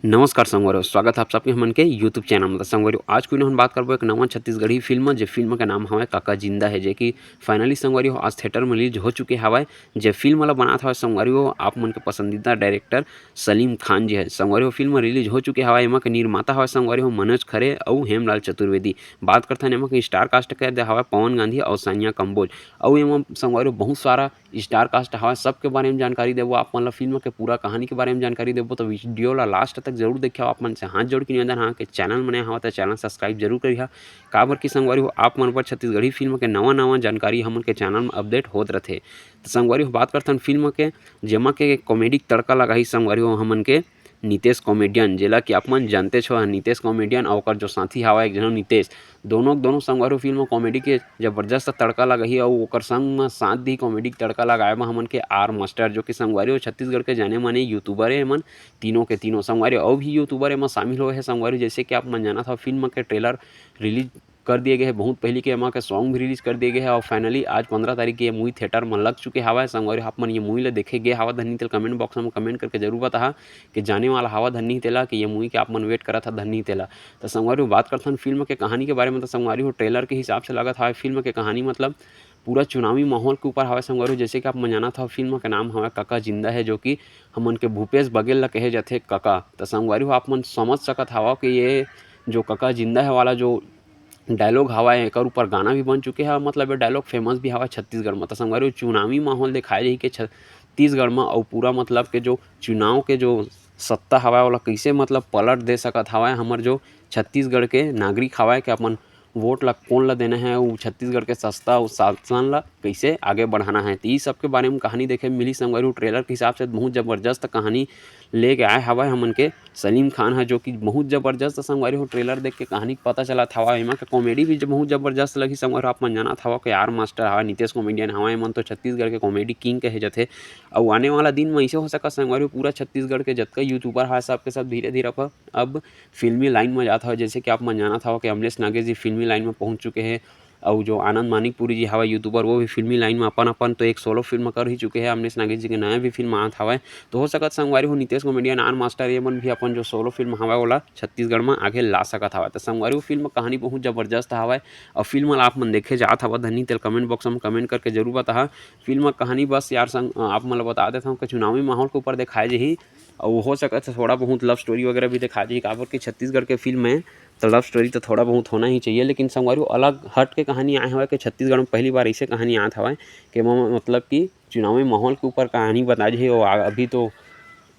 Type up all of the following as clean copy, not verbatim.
नमस्कार संगवारी, स्वागत है आप सबके हमन के यूट्यूब चैनल में। संगवारी आज कोई हम बात करबो एक नवा छत्तीसगढ़ी फिल्म जे फिल्म के नाम हवे काका जिंदा है, जे कि फाइनली संगवारी आज थिएटर में रिलीज हो चुके हवय। जे फिल्म वाला बनात हवय संगवारी आप मन के पसंदीदा डायरेक्टर सलीम खान जी है। संगवारी फिल्म रिलीज हो चुके हवय। एमा के निर्माता हवय संगवारी मनोज खरे अउ हेमलाल चतुर्वेदी। बात करथन एमा के स्टार कास्ट के हवय पवन गांधी और सानिया कंबोज। अउ एमा संगवारी बहुत सारा स्टार कास्ट हवय। सबके बारे में जानकारी देबो आप मन ला, फिल्म के पूरा कहानी के बारे में जानकारी देबो, तो वीडियो ला लास्ट तक जरूर देखियो। आप मन से हाथ जोड़ के निवेदन हाँ कि चैनल में नया हवा तो चैनल सब्सक्राइब जरूर करिहा। काबर की संगवारी हो आप मन पर छत्तीसगढ़ी फिल्म के नवा जानकारी हमन के चैनल में अपडेट होत रथे। तो संगवारी हो बात करथन फिल्म के जेमा के कॉमेडी तड़का लगाही संगवारी हो हमन के नितेश कॉमेडियन, जेला कि आप मन जानते छो नितेश कॉमेडियन और ओकर जो साथी हवा एक जनो नितेश, दोनों संगवारी फिल्म कॉमेडी के जबरदस्त तड़का लगही। और ओकर संग में साथ दी कॉमेडी तड़का लगाए में हमन के आर मास्टर, जो कि संगवारी छत्तीसगढ़ के जाने माने यूट्यूबर है। मन तीनों के तीनों संगवारी और भी यूट्यूबर एमा शामिल हुए हैं संगवारी। जैसे कि आप मन जाना था फिल्म के ट्रेलर रिलीज कर दिए गए हैं बहुत पहले के, एमा के सॉन्ग भी रिलीज कर दिए गए हैं। और फाइनली आज 15 तारीख के ये मूवी थिएटर में लग चुके हवा संगवारी। आप मन ये मूवी ला देखे गए हवा धन्नी तेल कमेंट बॉक्स में कमेंट करके जरूर बता कि जाने वाला हवा धन्नी तेला कि ये मूवी के आप मन वेट करा था धन्नी तेला। तो संगवारी बात करथन फिल्म के कहानी के बारे में। तो संगवारी हो ट्रेलर के हिसाब से लगत है फिल्म के कहानी मतलब पूरा चुनावी माहौल के ऊपर हवा संगवारी। जैसे कि आप मन जाना था फिल्म का नाम हवा काका जिंदा है, जो कि हमन के भूपेश बघेल ला कहे जाथे काका। तो संगवारी हो आप मन समझ सकत हवा कि ये जो काका जिंदा है वाला जो डायलॉग हवा है एकर ऊपर गाना भी बन चुके हैं। मतलब ये डायलॉग फेमस भी हवा छत्तीसगढ़ में। तो संगवारी चुनावी माहौल दिखाए रही के छत्तीसगढ़ में, और पूरा मतलब के जो चुनाव के जो सत्ता हवा वाला कैसे मतलब पलट दे सकत हवा हमर जो छत्तीसगढ़ के नागरिक हवा के अपन वोट ला कौन ला देना है, वो छत्तीसगढ़ के सत्ता और शासन ला कैसे आगे बढ़ाना है। तो ये सब के बारे में कहानी देखे मिली संगवारी। ट्रेलर के हिसाब से बहुत जबरदस्त कहानी लेके आए हवा हमन के सलीम खान है, जो कि बहुत जबरदस्त संगवारी हो। ट्रेलर देख के कहानी पता चला था एमा के कॉमेडी भी बहुत जबरदस्त लगी संगवारी। आप मन जाना था कि आर मास्टर हवा नितेश कॉमेडियन हवा, एमन तो छत्तीसगढ़ के कॉमेडी किंग कहे जाथे। और आने वाला दिन में ऐसे हो सका संगवारी पूरा छत्तीसगढ़ के जतका यूट्यूबर है सब के सब धीरे धीरे अब फिल्मी लाइन में जाता है। जैसे कि आप मन जाना था कि अमलेश नागेश जी फिल्मी लाइन में पहुंच चुके हैं। और जो आनंद मानिकपुरी जी हवा यूट्यूबर, वो भी फिल्मी लाइन में अपन तो एक सोलो फिल्म कर ही चुके हैं। अमलेश नागेश जी के नया भी फिल्म आत हवा, तो हो सकत संगवारी हो नितेश कॉमेडियन आर मास्टर ये मन भी अपन जो सोलो फिल्म हवा वाला छत्तीसगढ़ में आगे ला सकत हवा। तो संगवारी फिल्म कहानी बहुत जबरदस्त हवा। और फिल्म आप मन देखे जात हवा धनी तेल कमेंट बॉक्स में कमेंट करके जरूर बता। फिल्म कहानी बस यार संग आप मन बता देता हूँ कि चुनावी माहौल के ऊपर दिखाए जी। और हो सकता है थोड़ा बहुत लव स्टोरी वगैरह भी दिखा दी, काबर की छत्तीसगढ़ के फिल्म में तो लव स्टोरी तो थोड़ा बहुत होना ही चाहिए। लेकिन संगवारी अलग हट के कहानी आए हुआ कि छत्तीसगढ़ में पहली बार ऐसे कहानी आत हवा कि मतलब कि चुनावी माहौल के ऊपर कहानी बता दी है। और अभी तो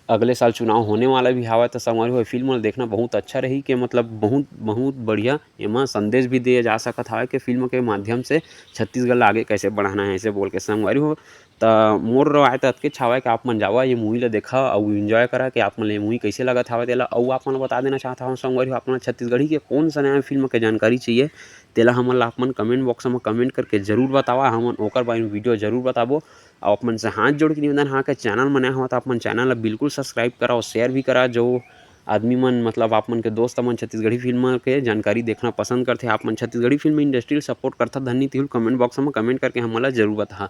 अगले साल चुनाव होने वाला भी हवा। तो संगवारी हो फिल्म देखना बहुत अच्छा रही कि मतलब बहुत बहुत बढ़िया एमा संदेश भी दिया जा सकता है कि फिल्म के माध्यम से छत्तीसगढ़ आगे कैसे बढ़ाना है ऐसे बोल के संगवारी हो। तो मोर राय तो अतके छावा कि आप मन जावा ये मूवी ला देखा और एंजॉय करा कि आप मन ये मूवी कैसे लगा था तेला। और आप मन बता देना चाहता हूँ संगवारी हो आप मन छत्तीसगढ़ी के कौन सा नया फिल्म के जानकारी चाहिए तेला हमन ला आप मन कमेंट बॉक्स में कमेंट करके जरूर बतावा। हमन ओकर बारे में वीडियो जरूर बताबो। और आप मन से हाथ जोड़ के निवेदन हाँ के चैनल में नया हो तो आप मन चैनल ला बिल्कुल सब्सक्राइब करा और शेयर भी करा। जो आदमी मन मतलब आप मन के दोस्त मन छत्तीसगढ़ी फिल्म के जानकारी देखना पसंद करते, आप मन छत्तीसगढ़ी फिल्म इंडस्ट्री सपोर्ट करता धन्य तिहुल कमेंट बॉक्स में कमेंट करके हमन ला जरूर बता।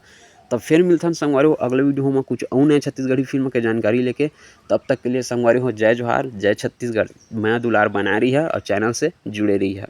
तब फिर मिलता संगवारी हो अगले वीडियो में कुछ और नया छत्तीसगढ़ी फिल्म के जानकारी लेके। तब तक के लिए संगवारी हो जय जोहार, जय छत्तीसगढ़। मैं दुलार बना रही है और चैनल से जुड़े रही है।